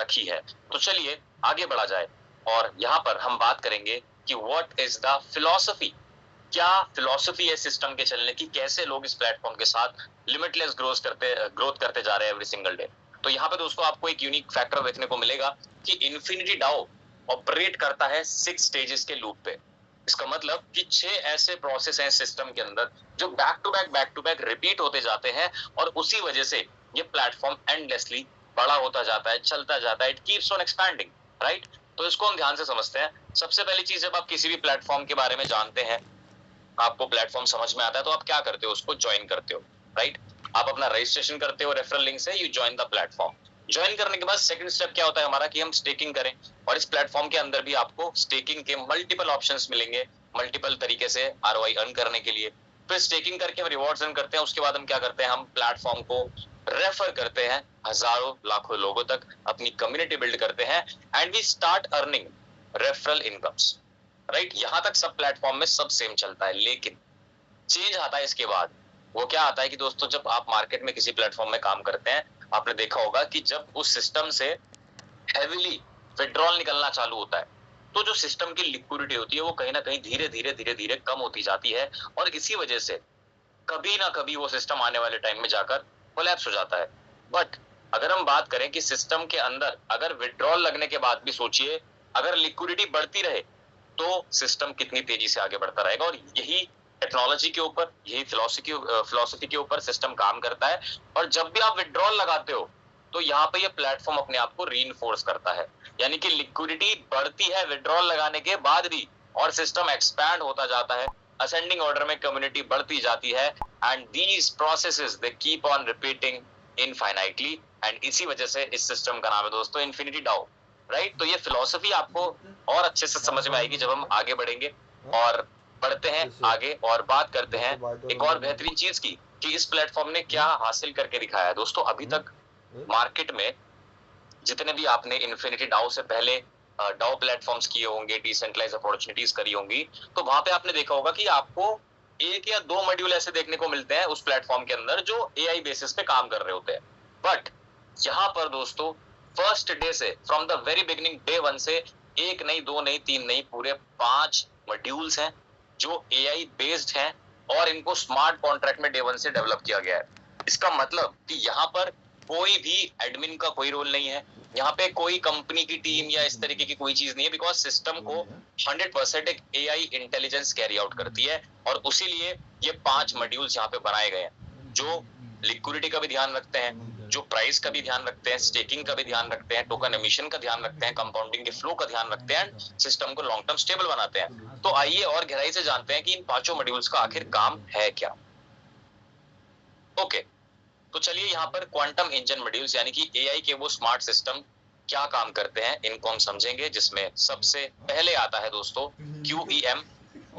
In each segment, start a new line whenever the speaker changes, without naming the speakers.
रखी है। तो चलिए आगे बढ़ा जाए और यहाँ पर हम बात करेंगे कि व्हाट इज द फिलॉसफी, क्या फिलॉसफी है सिस्टम के चलने की, कैसे लोग इस प्लेटफॉर्म के साथ लिमिटलेस ग्रोथ करते जा रहे हैं एवरी सिंगल डे। तो यहाँ पे दोस्तों आपको एक यूनिक फैक्टर देखने को मिलेगा कि इन्फिनिटी डाओ ऑपरेट करता है 6 स्टेजेस के लूप पे। इसका मतलब कि 6 ऐसे प्रोसेस हैं सिस्टम के अंदर जो बैक टू बैक रिपीट होते जाते हैं और उसी वजह से ये प्लेटफॉर्म एंडलेसली बड़ा होता जाता है, चलता जाता है, it keeps on expanding, right. तो इसको हम ध्यान से समझते हैं। सबसे पहली चीज, जब आप किसी भी प्लेटफॉर्म के बारे में जानते हैं, आपको प्लेटफॉर्म समझ में आता है, तो आप क्या करते हो, उसको ज्वाइन करते हो, राइट। आप अपना रजिस्ट्रेशन करते हो रेफरल लिंक से, you join the platform. Join करने के बाद सेकंड स्टेप क्या होता है हमारा कि हम स्टेकिंग करें, और इस प्लेटफॉर्म के अंदर भी आपको स्टेकिंग के मल्टीपल ऑप्शंस मिलेंगे, मल्टीपल तरीके से आरओआई अर्न करने के लिए। फिर स्टेकिंग करके हम रिवॉर्ड्स अर्न करते हैं। उसके बाद हम क्या करते हैं, हम प्लेटफॉर्म को रेफर करते हैं हजारों लाखों लोगों तक, अपनी कम्युनिटी बिल्ड करते हैं and we start earning referral incomes, right. यहां तक सब प्लेटफॉर्म में सब सेम चलता है, लेकिन चेंज आता है इसके बाद। वो क्या आता है कि दोस्तों जब आप मार्केट में किसी प्लेटफॉर्म में काम करते हैं, आपने देखा होगा कि जब उस सिस्टम से हेवीली विड्रॉल निकलना चालू होता है, तो जो सिस्टम की लिक्विडिटी होती है वो कहीं ना कहीं धीरे धीरे कम होती जाती है, और इसी वजह से कभी ना कभी वो सिस्टम आने वाले टाइम में जाकर कोलैप्स हो जाता है। बट अगर हम बात करें कि सिस्टम के अंदर अगर विड्रॉल लगने के बाद भी सोचिए, अगर लिक्विडिटी बढ़ती रहे तो सिस्टम कितनी तेजी से आगे बढ़ता रहेगा। और यही टेक्नोलॉजी के ऊपर, यही फिलोसफी के ऊपर सिस्टम काम करता है। और जब भी आप विड्रॉल लगाते हो तो यहाँ पे ये प्लेटफॉर्म अपने आप को रीइंफोर्स करता है, यानी कि लिक्विडिटी बढ़ती है विड्रॉल लगाने के बाद भी, और सिस्टम एक्सपैंड होता जाता है, असेंडिंग ऑर्डर में कम्युनिटी बढ़ती जाती है, and these processes they keep on repeating infinitely, and इसी वजह से इस सिस्टम का नाम है दोस्तों इन्फिनिटी डाउ, राइट। तो ये फिलॉसफी आपको और अच्छे से समझ में आएगी जब हम आगे बढ़ेंगे। और बढ़ते हैं आगे और बात करते हैं एक और बेहतरीन चीज की, कि इस प्लेटफॉर्म ने क्या हासिल करके दिखाया है। दोस्तों अभी तक मार्केट में जितने भी आपने इन्फिनिटी डाउ से पहले डाउ प्लेटफॉर्म्स किए होंगे, डिसेंट्रलाइज अपॉर्चुनिटीज करी होंगी, तो वहां पे आपने देखा होगा कि आपको एक या दो मॉड्यूल ऐसे देखने को मिलते हैं उस प्लेटफॉर्म के अंदर जो एआई बेसिस पे काम कर रहे होते हैं। बट यहाँ पर दोस्तों फर्स्ट डे से, from the very beginning, day one से, एक नहीं, दो नहीं, तीन नहीं, पूरे 5 मॉड्यूल्स हैं जो एआई बेस्ड हैं, और इनको स्मार्ट कॉन्ट्रैक्ट में डे वन से डेवलप किया गया है। इसका मतलब कि यहाँ पर कोई भी एडमिन का कोई रोल नहीं है, यहाँ पे कोई कंपनी की टीम या इस तरीके की कोई चीज नहीं है, बिकॉज सिस्टम को 100% एक एआई इंटेलिजेंस कैरी आउट करती है। और उसी लिए ये 5 मॉड्यूल्स यहाँ पे बनाए गए हैं जो लिक्विडिटी का भी ध्यान रखते हैं, जो प्राइस का भी ध्यान रखते हैं, स्टेकिंग का भी ध्यान रखते हैं, टोकन एमिशन का ध्यान रखते हैं, कंपाउंडिंग के फ्लो का ध्यान रखते हैं, सिस्टम को लॉन्ग टर्म स्टेबल बनाते हैं। तो आइए और गहराई से जानते हैं कि इन 5 मॉड्यूल्स का आखिर काम है क्या। ओके, तो चलिए यहाँ पर क्वांटम इंजन मॉड्यूल्स यानी कि एआई के वो स्मार्ट सिस्टम क्या काम करते हैं, इनको हम समझेंगे। जिसमें सबसे पहले आता है दोस्तों QEM,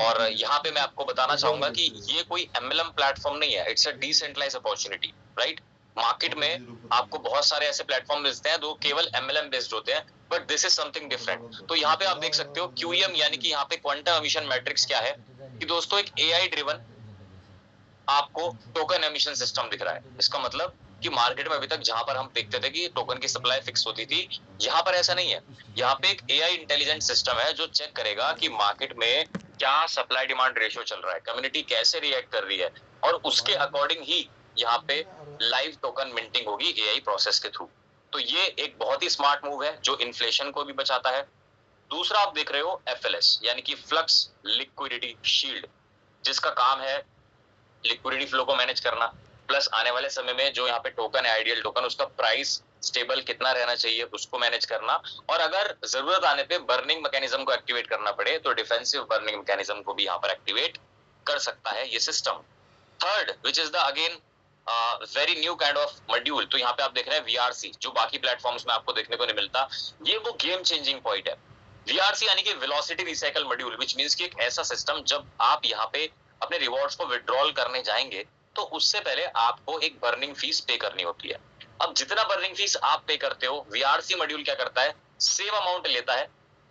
और यहाँ पे मैं आपको बताना चाहूंगा कि ये कोई MLM प्लेटफॉर्म नहीं है, it's a decentralised opportunity, right. Market में आपको बहुत सारे ऐसे प्लेटफॉर्म मिलते हैं जो केवल MLM बेस्ड होते हैं, but this is something different. तो यहाँ पे आप देख सकते हो QEM यानी कि यहाँ पे क्वांटम एमिशन मैट्रिक्स क्या है कि दोस्तों एक एआई ड्रिवन आपको टोकन एमिशन सिस्टम दिख रहा है। इसका मतलब कि मार्केट में अभी तक जहां पर हम देखते थे कि टोकन की सप्लाई फिक्स होती थी, यहाँ पर ऐसा नहीं है। यहाँ पे एक एआई इंटेलिजेंट सिस्टम है जो चेक करेगा कि मार्केट में क्या सप्लाई डिमांड रेशियो चल रहा है, कम्युनिटी कैसे रिएक्ट कर रही है, और उसके अकॉर्डिंग ही यहाँ पे लाइव टोकन मिंटिंग होगी एआई प्रोसेस के थ्रू। तो ये एक बहुत ही स्मार्ट मूव है जो इन्फ्लेशन को भी बचाता है। दूसरा आप देख रहे हो FLS यानी कि फ्लक्स लिक्विडिटी शील्ड, जिसका काम है लिक्विडिटी फ्लो को मैनेज करना, प्लस आने वाले समय में जो यहाँ पे टोकन है आइडियल टोकन, उसका प्राइस स्टेबल कितना रहना चाहिए उसको मैनेज करना, और अगर जरूरत आने पे बर्निंग मैकेनिज्म को एक्टिवेट करना पड़े तो डिफेंसिव बर्निंग मैकेनिज्म को भी यहाँ पर एक्टिवेट कर सकता है ये system. Third which is the again very new kind of module, तो यहाँ पे आप देख रहे हैं VRC, जो बाकी प्लेटफॉर्म्स में आपको देखने को नहीं मिलता। ये वो गेम चेंजिंग पॉइंट है। VRC यानी कि velocity recycle module, which means कि एक ऐसा सिस्टम जब आप यहाँ पे अपने रिवॉर्ड्स को विड्रॉल करने जाएंगे तो उससे पहले आपको एक बर्निंग फीस पे करनी होती है। अब जितना बर्निंग फीस आप पे करते हो, VRC मॉड्यूल क्या करता है, सेम अमाउंट लेता है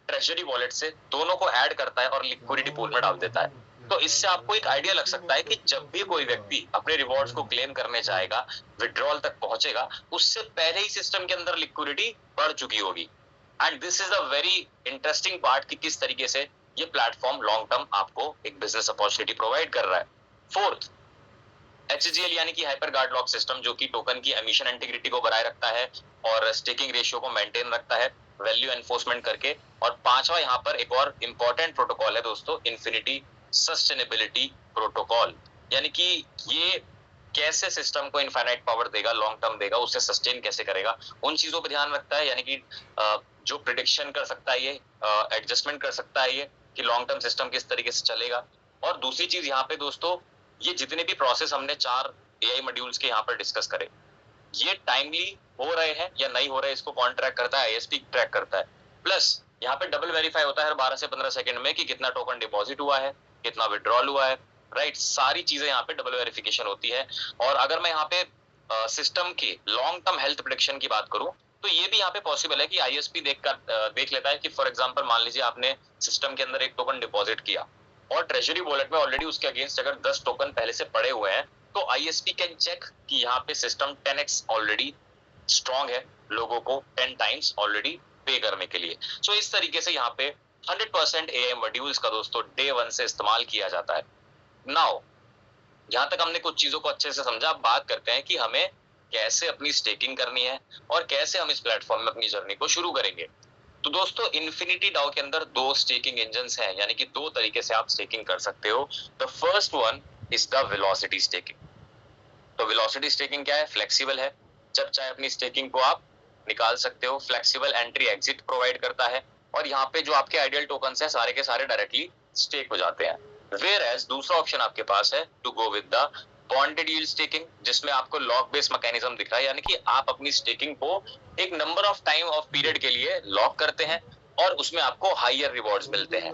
ट्रेजरी वॉलेट से, दोनों को ऐड करता है और लिक्विडिटी पूल में डाल देता है। तो इससे आपको एक आइडिया लग सकता है कि जब भी कोई व्यक्ति अपने रिवॉर्ड्स को क्लेम करने जाएगा, विड्रॉल तक पहुंचेगा, उससे पहले ही सिस्टम के अंदर लिक्विडिटी बढ़ चुकी होगी। And this is a very interesting part कि किस तरीके से ये प्लेटफॉर्म लॉन्ग टर्म आपको एक बिजनेस अपॉर्चुनिटी प्रोवाइड कर रहा है। फोर्थ, HGL यानी कि हाइपर गार्ड लॉक सिस्टम, जो कि टोकन की एमिशन इंटीग्रिटी को बनाए रखता है और स्टेकिंग रेशियो को मेंटेन रखता है वैल्यू एनफोर्समेंट करके। और पांचवा यहाँ पर एक और इंपॉर्टेंट प्रोटोकॉल है दोस्तों, इन्फिनिटी सस्टेनेबिलिटी प्रोटोकॉल, यानी कि ये कैसे सिस्टम को इनफाइनाइट पावर देगा, लॉन्ग टर्म देगा, उसे सस्टेन कैसे करेगा, उन चीजों पर ध्यान रखता है। यानी कि जो प्रिडिक्शन कर सकता है ये, एडजस्टमेंट कर सकता है ये कि लॉन्ग टर्म सिस्टम किस तरीके से चलेगा। और दूसरी चीज यहाँ पे दोस्तों, ये जितने भी प्रोसेस हमने 4 AI मॉड्यूल्स के यहाँ पर डिस्कस करे, ये टाइमली हो रहे हैं या नहीं हो रहे, इसको कौन ट्रैक करता है? ISP ट्रैक करता है। प्लस यहाँ पे डबल वेरीफाई होता है हर 12 से 15 सेकंड में कि कितना टोकन डिपॉजिट हुआ है, कितना विड्रॉल हुआ है, राइट। सारी चीजें यहाँ पे डबल वेरिफिकेशन होती है। और अगर मैं यहाँ पे सिस्टम की लॉन्ग टर्म हेल्थ प्रेडिक्शन की बात करूं, तो ये भी यहाँ पे पॉसिबल है कि ISP देख लेता है कि फॉर एग्जांपल मान लीजिए आपने सिस्टम के अंदर एक टोकन डिपॉजिट किया और ट्रेजरी वॉलेट में ऑलरेडी उसके अगेंस्ट अगर 10 टोकन पहले से पड़े हुए हैं, तो ISP कैन चेक कि यहाँ पे सिस्टम 10x ऑलरेडी स्ट्रॉन्ग है, लोगों को 10 टाइम्स ऑलरेडी पे करने के लिए। सो इस तरीके से यहाँ पे 100% AI मॉड्यूल्स का दोस्तों डे 1 से इस्तेमाल किया जाता है। नाउ जहां तक हमने कुछ चीजों को अच्छे से समझा, अब बात करते हैं कि हमें कैसे अपनी स्टेकिंग करनी है और कैसे हम इस प्लेटफॉर्म में अपनी जर्नी को शुरू करेंगे। तो दोस्तों, इन्फिनिटी डाओ के अंदर 2 स्टेकिंग इंजन्स हैं, यानी कि 2 तरीके से आप स्टेकिंग कर सकते हो। The first one is the velocity staking. तो वेलोसिटी स्टेकिंग क्या है? फ्लेक्सिबल है, जब चाहे अपनी स्टेकिंग को आप निकाल सकते हो, फ्लेक्सिबल एंट्री एग्जिट प्रोवाइड करता है और यहाँ पे जो आपके आइडियल टोकन है सारे के सारे डायरेक्टली स्टेक हो जाते हैं। Whereas दूसरा ऑप्शन आपके पास है to go with the bonded yield staking, जिसमें आपको लॉक बेस मैकेनिज्म दिख रहा है, यानी कि आप अपनी स्टेकिंग को एक number of time of period के लिए लॉक करते हैं और उसमें आपको हायर रिवॉर्ड्स मिलते हैं।